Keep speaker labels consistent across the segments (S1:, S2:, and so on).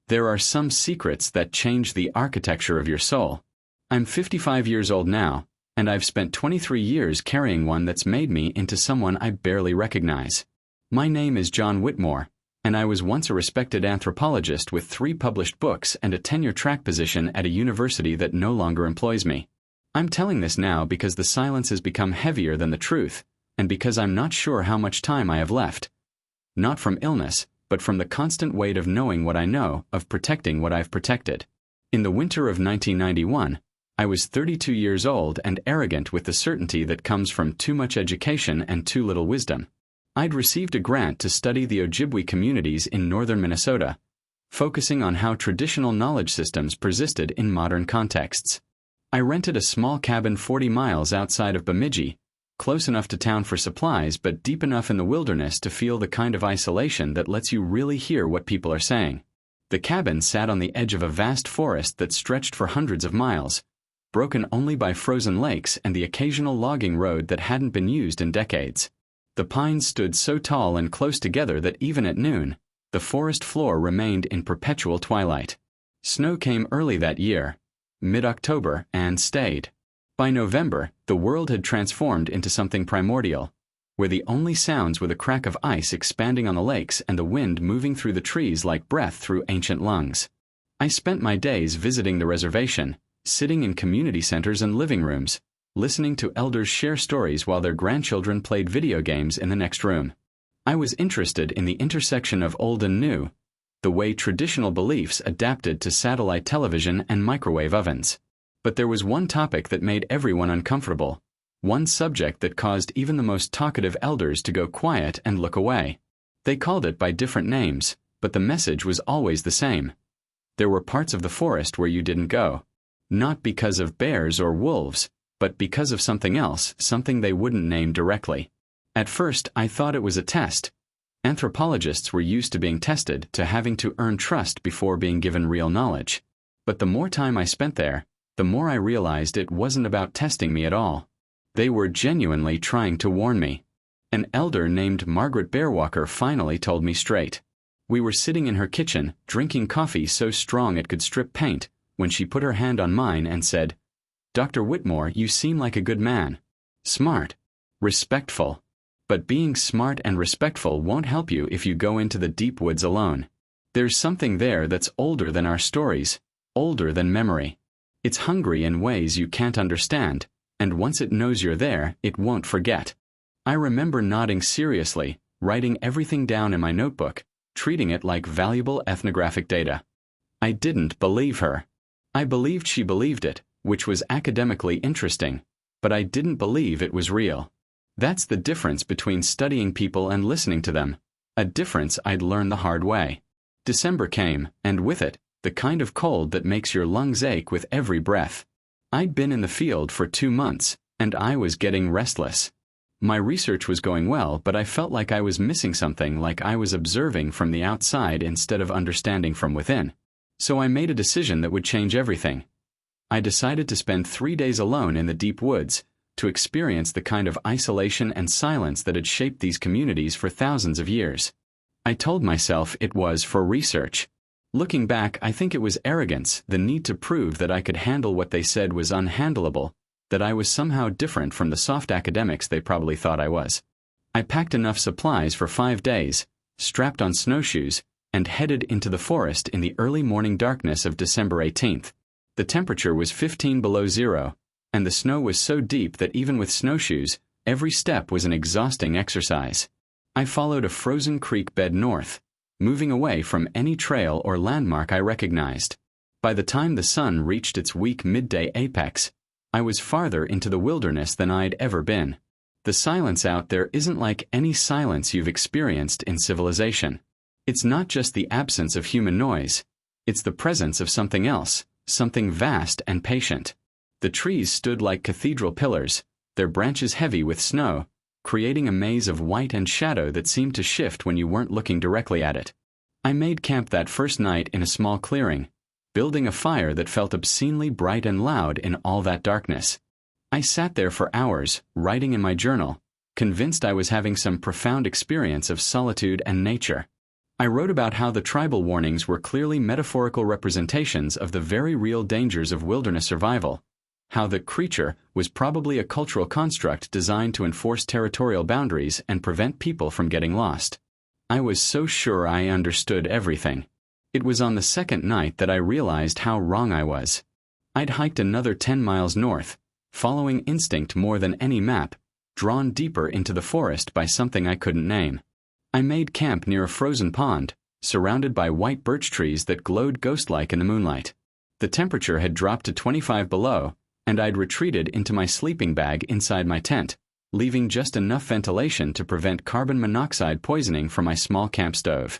S1: There are some secrets that change the architecture of your soul. I'm 55 years old now, and I've spent 23 years carrying one that's made me into someone I barely recognize. My name is John Whitmore, and I was once a respected anthropologist with 3 published books and a tenure-track position at a university that no longer employs me. I'm telling this now because the silence has become heavier than the truth, and because I'm not sure how much time I have left. Not from illness, but from the constant weight of knowing what I know, of protecting what I've protected. In the winter of 1991, I was 32 years old and arrogant with the certainty that comes from too much education and too little wisdom. I'd received a grant to study the Ojibwe communities in northern Minnesota, focusing on how traditional knowledge systems persisted in modern contexts. I rented a small cabin 40 miles outside of Bemidji, close enough to town for supplies but deep enough in the wilderness to feel the kind of isolation that lets you really hear what people are saying. The cabin sat on the edge of a vast forest that stretched for hundreds of miles, broken only by frozen lakes and the occasional logging road that hadn't been used in decades. The pines stood so tall and close together that even at noon, the forest floor remained in perpetual twilight. Snow came early that year, mid-October, and stayed. By November, the world had transformed into something primordial, where the only sounds were the crack of ice expanding on the lakes and the wind moving through the trees like breath through ancient lungs. I spent my days visiting the reservation, sitting in community centers and living rooms, listening to elders share stories while their grandchildren played video games in the next room. I was interested in the intersection of old and new, the way traditional beliefs adapted to satellite television and microwave ovens. But there was one topic that made everyone uncomfortable, one subject that caused even the most talkative elders to go quiet and look away. They called it by different names, but the message was always the same. There were parts of the forest where you didn't go. Not because of bears or wolves, but because of something else, something they wouldn't name directly. At first, I thought it was a test. Anthropologists were used to being tested, to having to earn trust before being given real knowledge. But the more time I spent there, the more I realized it wasn't about testing me at all. They were genuinely trying to warn me. An elder named Margaret Bearwalker finally told me straight. We were sitting in her kitchen, drinking coffee so strong it could strip paint, when she put her hand on mine and said, "Dr. Whitmore, you seem like a good man. Smart. Respectful. But being smart and respectful won't help you if you go into the deep woods alone. There's something there that's older than our stories, older than memory. It's hungry in ways you can't understand, and once it knows you're there, it won't forget." I remember nodding seriously, writing everything down in my notebook, treating it like valuable ethnographic data. I didn't believe her. I believed she believed it, which was academically interesting, but I didn't believe it was real. That's the difference between studying people and listening to them, a difference I'd learned the hard way. December came, and with it, the kind of cold that makes your lungs ache with every breath. I'd been in the field for 2 months, and I was getting restless. My research was going well, but I felt like I was missing something, like I was observing from the outside instead of understanding from within. So I made a decision that would change everything. I decided to spend 3 days alone in the deep woods, to experience the kind of isolation and silence that had shaped these communities for thousands of years. I told myself it was for research. Looking back, I think it was arrogance, the need to prove that I could handle what they said was unhandleable, that I was somehow different from the soft academics they probably thought I was. I packed enough supplies for 5 days, strapped on snowshoes, and headed into the forest in the early morning darkness of December 18th. The temperature was 15 below zero, and the snow was so deep that even with snowshoes, every step was an exhausting exercise. I followed a frozen creek bed north, moving away from any trail or landmark I recognized. By the time the sun reached its weak midday apex, I was farther into the wilderness than I'd ever been. The silence out there isn't like any silence you've experienced in civilization. It's not just the absence of human noise, it's the presence of something else, something vast and patient. The trees stood like cathedral pillars, their branches heavy with snow, creating a maze of white and shadow that seemed to shift when you weren't looking directly at it. I made camp that first night in a small clearing, building a fire that felt obscenely bright and loud in all that darkness. I sat there for hours, writing in my journal, convinced I was having some profound experience of solitude and nature. I wrote about how the tribal warnings were clearly metaphorical representations of the very real dangers of wilderness survival, how the creature was probably a cultural construct designed to enforce territorial boundaries and prevent people from getting lost. I was so sure I understood everything. It was on the second night that I realized how wrong I was. I'd hiked another 10 miles north, following instinct more than any map, drawn deeper into the forest by something I couldn't name. I made camp near a frozen pond, surrounded by white birch trees that glowed ghost-like in the moonlight. The temperature had dropped to 25 below, and I'd retreated into my sleeping bag inside my tent, leaving just enough ventilation to prevent carbon monoxide poisoning from my small camp stove.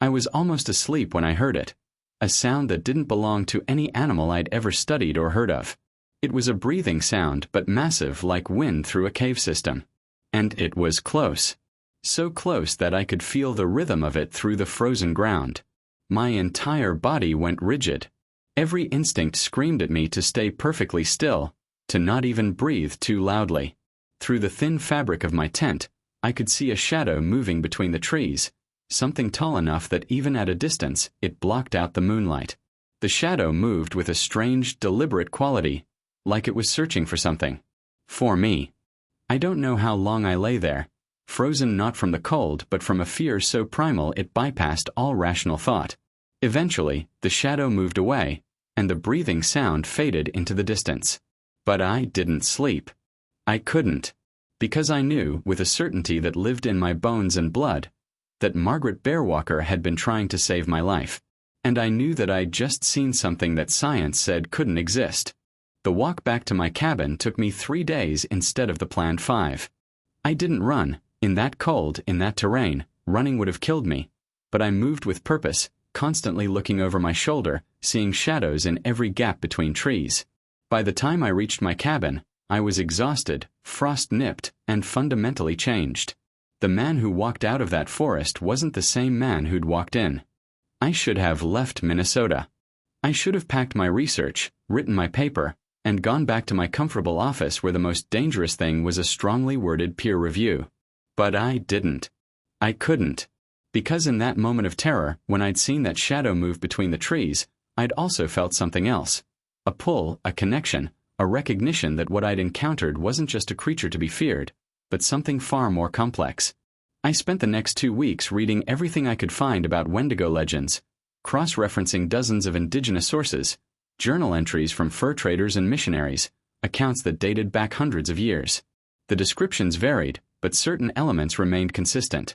S1: I was almost asleep when I heard it, a sound that didn't belong to any animal I'd ever studied or heard of. It was a breathing sound, but massive like wind through a cave system. And it was close. So close that I could feel the rhythm of it through the frozen ground. My entire body went rigid. Every instinct screamed at me to stay perfectly still, to not even breathe too loudly. Through the thin fabric of my tent, I could see a shadow moving between the trees, something tall enough that even at a distance, it blocked out the moonlight. The shadow moved with a strange, deliberate quality, like it was searching for something. For me. I don't know how long I lay there, frozen not from the cold but from a fear so primal it bypassed all rational thought. Eventually, the shadow moved away, and the breathing sound faded into the distance. But I didn't sleep. I couldn't. Because I knew, with a certainty that lived in my bones and blood, that Margaret Bearwalker had been trying to save my life. And I knew that I'd just seen something that science said couldn't exist. The walk back to my cabin took me 3 days instead of the planned 5. I didn't run. In that cold, in that terrain, running would have killed me. But I moved with purpose, constantly looking over my shoulder, seeing shadows in every gap between trees. By the time I reached my cabin, I was exhausted, frost-nipped, and fundamentally changed. The man who walked out of that forest wasn't the same man who'd walked in. I should have left Minnesota. I should have packed my research, written my paper, and gone back to my comfortable office where the most dangerous thing was a strongly worded peer review. But I didn't. I couldn't. Because in that moment of terror, when I'd seen that shadow move between the trees, I'd also felt something else. A pull, a connection, a recognition that what I'd encountered wasn't just a creature to be feared, but something far more complex. I spent the next 2 weeks reading everything I could find about Wendigo legends, cross-referencing dozens of indigenous sources, journal entries from fur traders and missionaries, accounts that dated back hundreds of years. The descriptions varied, but certain elements remained consistent.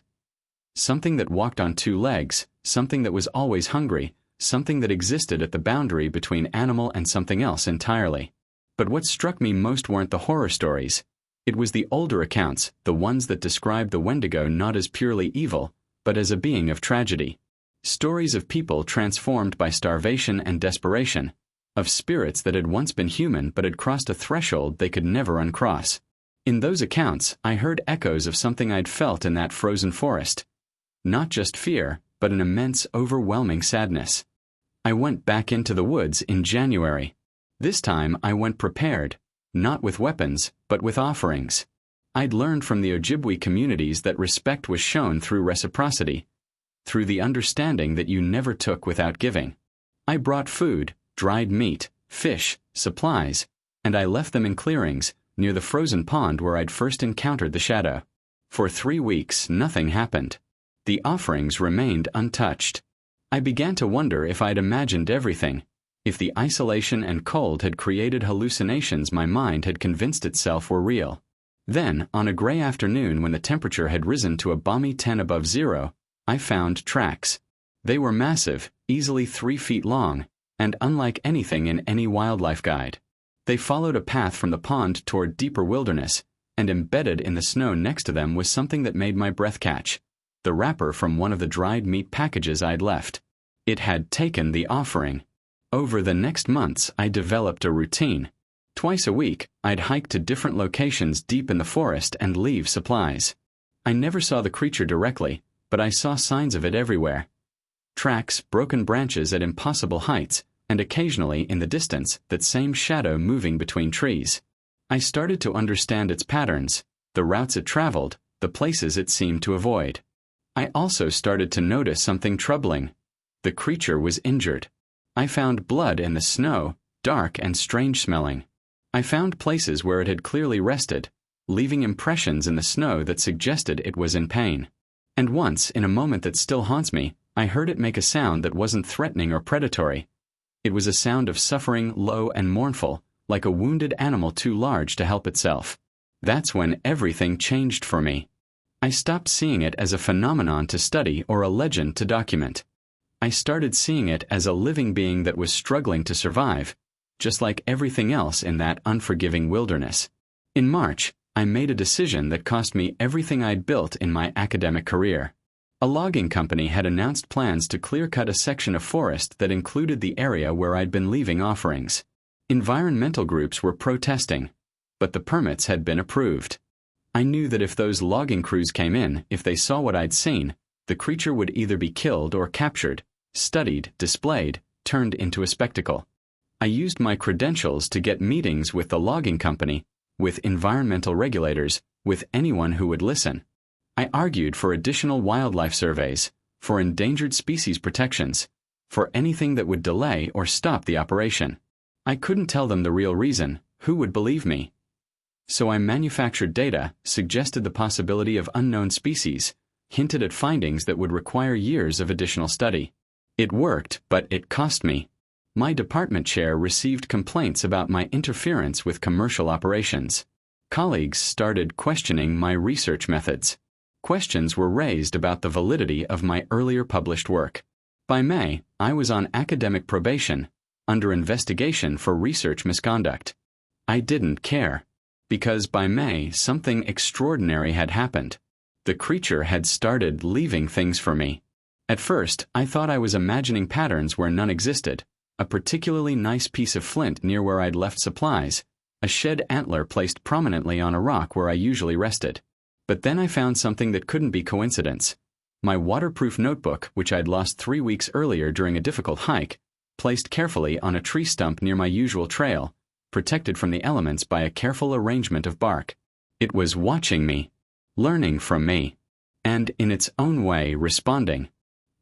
S1: Something that walked on 2 legs, something that was always hungry, something that existed at the boundary between animal and something else entirely. But what struck me most weren't the horror stories. It was the older accounts, the ones that described the Wendigo not as purely evil, but as a being of tragedy. Stories of people transformed by starvation and desperation, of spirits that had once been human but had crossed a threshold they could never uncross. In those accounts, I heard echoes of something I'd felt in that frozen forest. Not just fear, but an immense, overwhelming sadness. I went back into the woods in January. This time I went prepared, not with weapons, but with offerings. I'd learned from the Ojibwe communities that respect was shown through reciprocity, through the understanding that you never took without giving. I brought food, dried meat, fish, supplies, and I left them in clearings, near the frozen pond where I'd first encountered the shadow. For 3 weeks, nothing happened. The offerings remained untouched. I began to wonder if I'd imagined everything, if the isolation and cold had created hallucinations my mind had convinced itself were real. Then, on a gray afternoon when the temperature had risen to a balmy 10 above zero, I found tracks. They were massive, easily 3 feet long, and unlike anything in any wildlife guide. They followed a path from the pond toward deeper wilderness, and embedded in the snow next to them was something that made my breath catch. The wrapper from one of the dried meat packages I'd left. It had taken the offering. Over the next months, I developed a routine. Twice a week, I'd hike to different locations deep in the forest and leave supplies. I never saw the creature directly, but I saw signs of it everywhere. Tracks, broken branches at impossible heights, and occasionally, in the distance, that same shadow moving between trees. I started to understand its patterns, the routes it traveled, the places it seemed to avoid. I also started to notice something troubling. The creature was injured. I found blood in the snow, dark and strange smelling. I found places where it had clearly rested, leaving impressions in the snow that suggested it was in pain. And once, in a moment that still haunts me, I heard it make a sound that wasn't threatening or predatory. It was a sound of suffering, low and mournful, like a wounded animal too large to help itself. That's when everything changed for me. I stopped seeing it as a phenomenon to study or a legend to document. I started seeing it as a living being that was struggling to survive, just like everything else in that unforgiving wilderness. In March, I made a decision that cost me everything I'd built in my academic career. A logging company had announced plans to clear-cut a section of forest that included the area where I'd been leaving offerings. Environmental groups were protesting, but the permits had been approved. I knew that if those logging crews came in, if they saw what I'd seen, the creature would either be killed or captured, studied, displayed, turned into a spectacle. I used my credentials to get meetings with the logging company, with environmental regulators, with anyone who would listen. I argued for additional wildlife surveys, for endangered species protections, for anything that would delay or stop the operation. I couldn't tell them the real reason. Who would believe me? So I manufactured data, suggested the possibility of unknown species, hinted at findings that would require years of additional study. It worked, but it cost me. My department chair received complaints about my interference with commercial operations. Colleagues started questioning my research methods. Questions were raised about the validity of my earlier published work. By May, I was on academic probation, under investigation for research misconduct. I didn't care, because by May, something extraordinary had happened. The creature had started leaving things for me. At first, I thought I was imagining patterns where none existed. A particularly nice piece of flint near where I'd left supplies, a shed antler placed prominently on a rock where I usually rested. But then I found something that couldn't be coincidence. My waterproof notebook, which I'd lost 3 weeks earlier during a difficult hike, placed carefully on a tree stump near my usual trail, protected from the elements by a careful arrangement of bark. It was watching me, learning from me, and in its own way responding.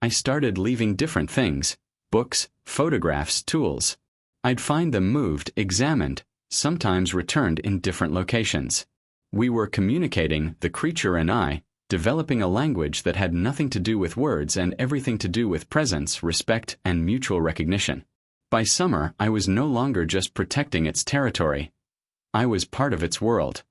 S1: I started leaving different things, books, photographs, tools. I'd find them moved, examined, sometimes returned in different locations. We were communicating, the creature and I, developing a language that had nothing to do with words and everything to do with presence, respect, and mutual recognition. By summer, I was no longer just protecting its territory. I was part of its world.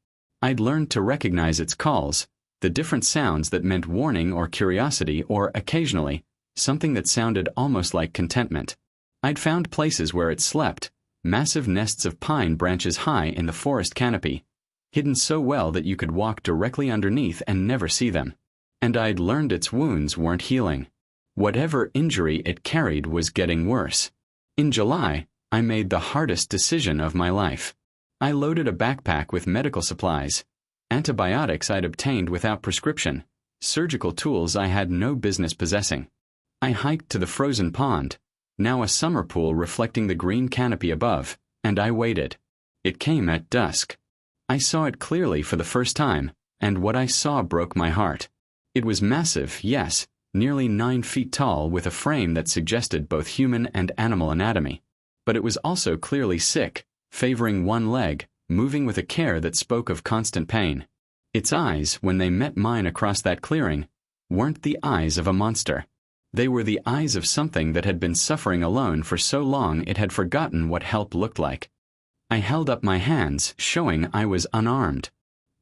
S1: I'd learned to recognize its calls, the different sounds that meant warning or curiosity or, occasionally, something that sounded almost like contentment. I'd found places where it slept, massive nests of pine branches high in the forest canopy, hidden so well that you could walk directly underneath and never see them. And I'd learned its wounds weren't healing. Whatever injury it carried was getting worse. In July, I made the hardest decision of my life. I loaded a backpack with medical supplies, antibiotics I'd obtained without prescription, surgical tools I had no business possessing. I hiked to the frozen pond, now a summer pool reflecting the green canopy above, and I waited. It came at dusk. I saw it clearly for the first time, and what I saw broke my heart. It was massive, yes, nearly 9 feet tall with a frame that suggested both human and animal anatomy. But it was also clearly sick, favoring one leg, moving with a care that spoke of constant pain. Its eyes, when they met mine across that clearing, weren't the eyes of a monster. They were the eyes of something that had been suffering alone for so long it had forgotten what help looked like. I held up my hands, showing I was unarmed.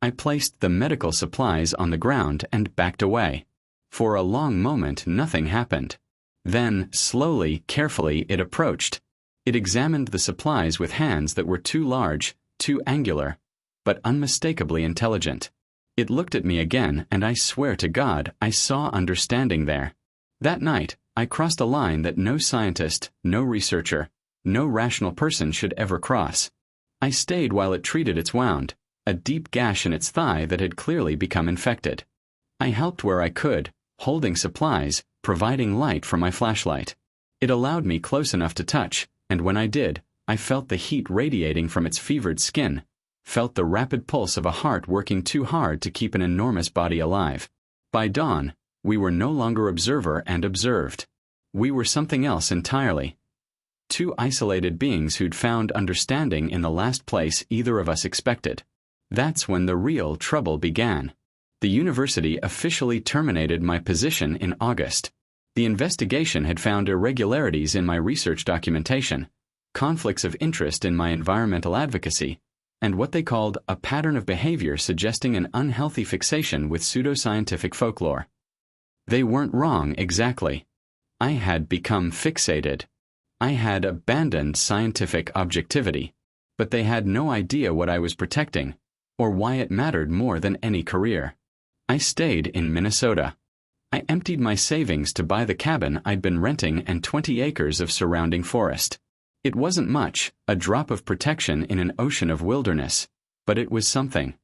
S1: I placed the medical supplies on the ground and backed away. For a long moment, nothing happened. Then, slowly, carefully, it approached. It examined the supplies with hands that were too large, too angular, but unmistakably intelligent. It looked at me again, and I swear to God, I saw understanding there. That night, I crossed a line that no scientist, no researcher, no rational person should ever cross. I stayed while it treated its wound, a deep gash in its thigh that had clearly become infected. I helped where I could, holding supplies, providing light for my flashlight. It allowed me close enough to touch, and when I did, I felt the heat radiating from its fevered skin, felt the rapid pulse of a heart working too hard to keep an enormous body alive. By dawn, We were no longer observer and observed. We were something else entirely. Two isolated beings who'd found understanding in the last place either of us expected. That's when the real trouble began. The university officially terminated my position in August. The investigation had found irregularities in my research documentation, conflicts of interest in my environmental advocacy, and what they called a pattern of behavior suggesting an unhealthy fixation with pseudoscientific folklore. They weren't wrong exactly. I had become fixated. I had abandoned scientific objectivity, but they had no idea what I was protecting, or why it mattered more than any career. I stayed in Minnesota. I emptied my savings to buy the cabin I'd been renting and 20 acres of surrounding forest. It wasn't much, a drop of protection in an ocean of wilderness, but it was something.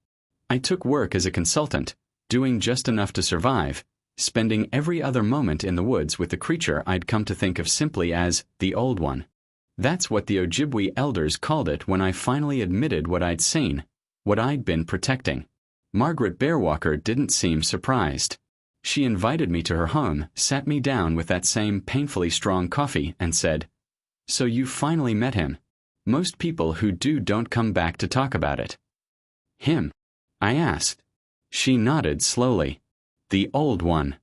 S1: I took work as a consultant, doing just enough to survive, spending every other moment in the woods with the creature I'd come to think of simply as the Old One. That's what the Ojibwe elders called it when I finally admitted what I'd seen, what I'd been protecting. Margaret Bearwalker didn't seem surprised. She invited me to her home, sat me down with that same painfully strong coffee, and said, "So you finally met him. Most people who do don't come back to talk about it." "Him?" I asked. She nodded slowly. "The Old One.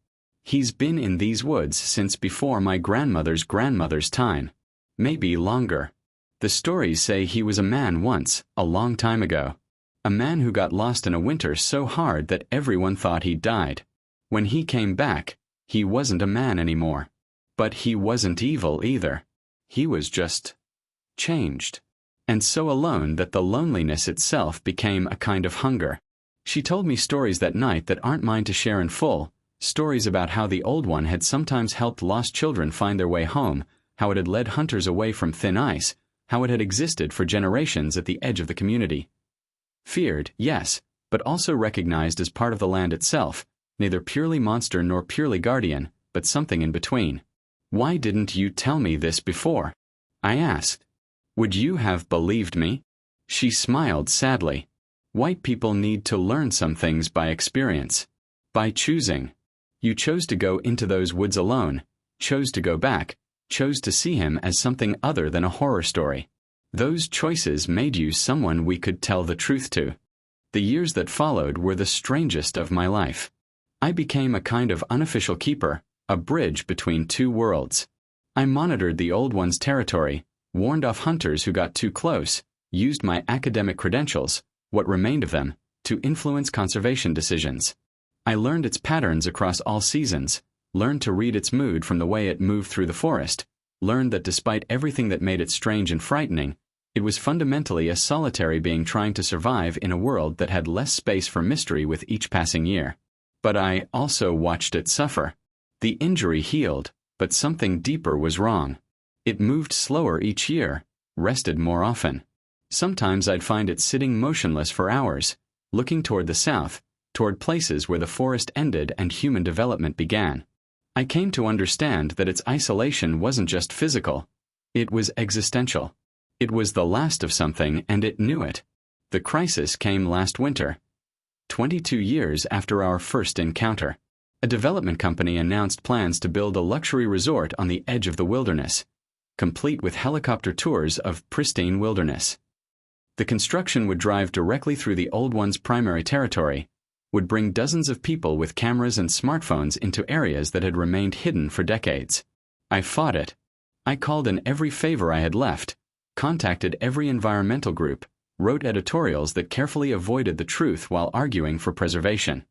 S1: He's been in these woods since before my grandmother's grandmother's time. Maybe longer. The stories say he was a man once, a long time ago. A man who got lost in a winter so hard that everyone thought he'd died. When he came back, he wasn't a man anymore. But he wasn't evil either. He was just changed. And so alone that the loneliness itself became a kind of hunger." She told me stories that night that aren't mine to share in full, stories about how the Old One had sometimes helped lost children find their way home, how it had led hunters away from thin ice, how it had existed for generations at the edge of the community. Feared, yes, but also recognized as part of the land itself, neither purely monster nor purely guardian, but something in between. "Why didn't you tell me this before?" I asked. "Would you have believed me?" She smiled sadly. "White people need to learn some things by experience. By choosing. You chose to go into those woods alone, chose to go back, chose to see him as something other than a horror story. Those choices made you someone we could tell the truth to. The years that followed were the strangest of my life. I became a kind of unofficial keeper, a bridge between two worlds. I monitored the Old One's territory, warned off hunters who got too close, used my academic credentials, what remained of them, to influence conservation decisions. I learned its patterns across all seasons, learned to read its mood from the way it moved through the forest, learned that despite everything that made it strange and frightening, it was fundamentally a solitary being trying to survive in a world that had less space for mystery with each passing year. But I also watched it suffer. The injury healed, but something deeper was wrong. It moved slower each year, rested more often. Sometimes I'd find it sitting motionless for hours, looking toward the south, toward places where the forest ended and human development began. I came to understand that its isolation wasn't just physical. It was existential. It was the last of something, and it knew it. The crisis came last winter, 22 years after our first encounter. A development company announced plans to build a luxury resort on the edge of the wilderness, complete with helicopter tours of pristine wilderness. The construction would drive directly through the Old One's primary territory, would bring dozens of people with cameras and smartphones into areas that had remained hidden for decades. I fought it. I called in every favor I had left, contacted every environmental group, wrote editorials that carefully avoided the truth while arguing for preservation.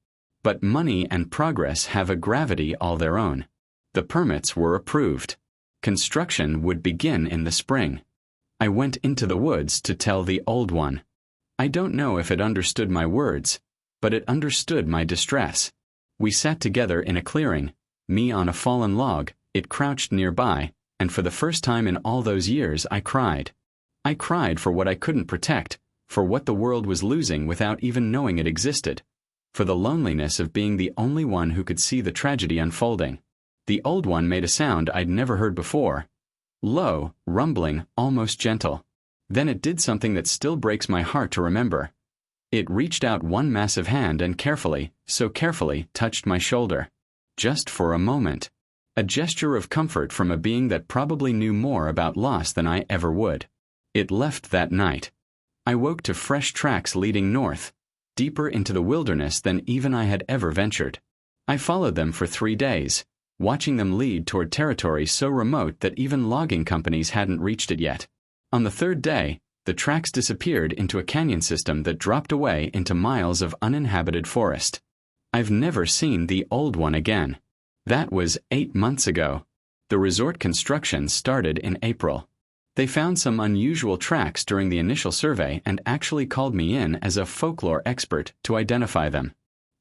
S1: But money and progress have a gravity all their own. The permits were approved. Construction would begin in the spring. I went into the woods to tell the Old One. I don't know if it understood my words, but it understood my distress. We sat together in a clearing, me on a fallen log, it crouched nearby, and for the first time in all those years I cried. I cried for what I couldn't protect, for what the world was losing without even knowing it existed, for the loneliness of being the only one who could see the tragedy unfolding. The Old One made a sound I'd never heard before. Low, rumbling, almost gentle. Then it did something that still breaks my heart to remember. It reached out one massive hand and carefully, so carefully, touched my shoulder. Just for a moment. A gesture of comfort from a being that probably knew more about loss than I ever would. It left that night. I woke to fresh tracks leading north, deeper into the wilderness than even I had ever ventured. I followed them for 3 days, watching them lead toward territory so remote that even logging companies hadn't reached it yet. On the 3rd day, the tracks disappeared into a canyon system that dropped away into miles of uninhabited forest. I've never seen the old one again. That was 8 months ago. The resort construction started in April. They found some unusual tracks during the initial survey and actually called me in as a folklore expert to identify them.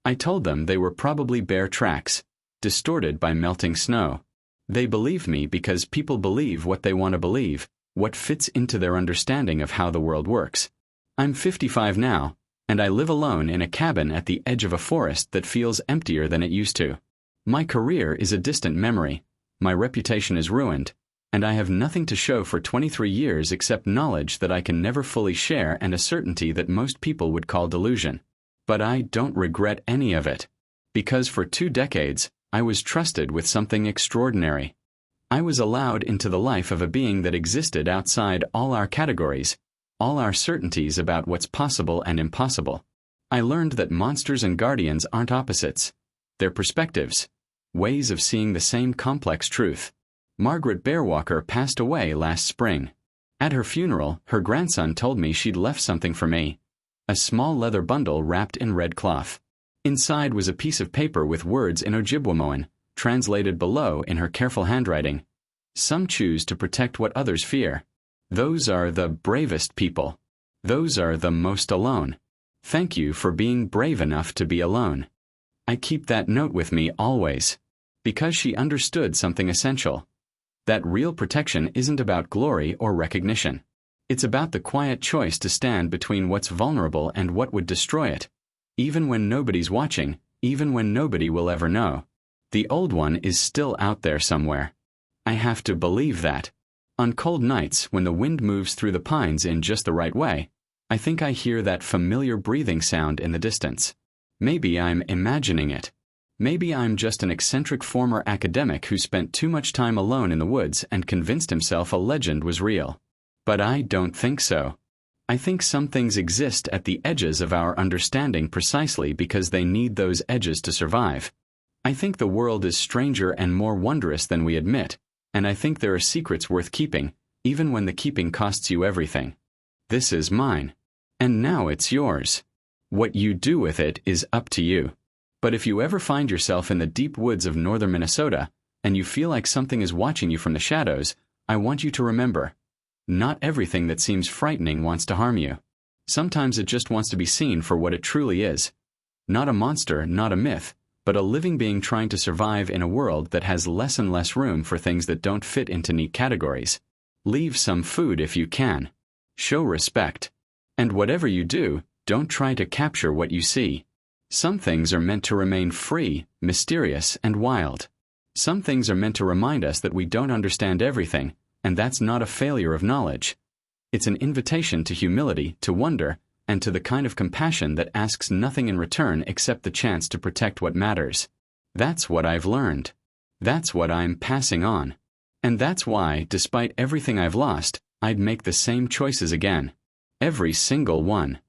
S1: I told them they were probably bear tracks, distorted by melting snow. They believed me because people believe what they want to believe, what fits into their understanding of how the world works. I'm 55 now, and I live alone in a cabin at the edge of a forest that feels emptier than it used to. My career is a distant memory, my reputation is ruined, and I have nothing to show for 23 years except knowledge that I can never fully share and a certainty that most people would call delusion. But I don't regret any of it. Because for 2 decades, I was trusted with something extraordinary. I was allowed into the life of a being that existed outside all our categories, all our certainties about what's possible and impossible. I learned that monsters and guardians aren't opposites. They're perspectives, ways of seeing the same complex truth. Margaret Bearwalker passed away last spring. At her funeral, her grandson told me she'd left something for me, a small leather bundle wrapped in red cloth. Inside was a piece of paper with words in Ojibwamoan, translated below in her careful handwriting. Some choose to protect what others fear. Those are the bravest people. Those are the most alone. Thank you for being brave enough to be alone. I keep that note with me always. Because she understood something essential. That real protection isn't about glory or recognition. It's about the quiet choice to stand between what's vulnerable and what would destroy it. Even when nobody's watching, even when nobody will ever know. The old one is still out there somewhere. I have to believe that. On cold nights, when the wind moves through the pines in just the right way, I think I hear that familiar breathing sound in the distance. Maybe I'm imagining it. Maybe I'm just an eccentric former academic who spent too much time alone in the woods and convinced himself a legend was real. But I don't think so. I think some things exist at the edges of our understanding precisely because they need those edges to survive. I think the world is stranger and more wondrous than we admit, and I think there are secrets worth keeping, even when the keeping costs you everything. This is mine. And now it's yours. What you do with it is up to you. But if you ever find yourself in the deep woods of northern Minnesota, and you feel like something is watching you from the shadows, I want you to remember, not everything that seems frightening wants to harm you. Sometimes it just wants to be seen for what it truly is. Not a monster, not a myth, but a living being trying to survive in a world that has less and less room for things that don't fit into neat categories. Leave some food if you can. Show respect. And whatever you do, don't try to capture what you see. Some things are meant to remain free, mysterious, and wild. Some things are meant to remind us that we don't understand everything, and that's not a failure of knowledge. It's an invitation to humility, to wonder, and to the kind of compassion that asks nothing in return except the chance to protect what matters. That's what I've learned. That's what I'm passing on. And that's why, despite everything I've lost, I'd make the same choices again. Every single one.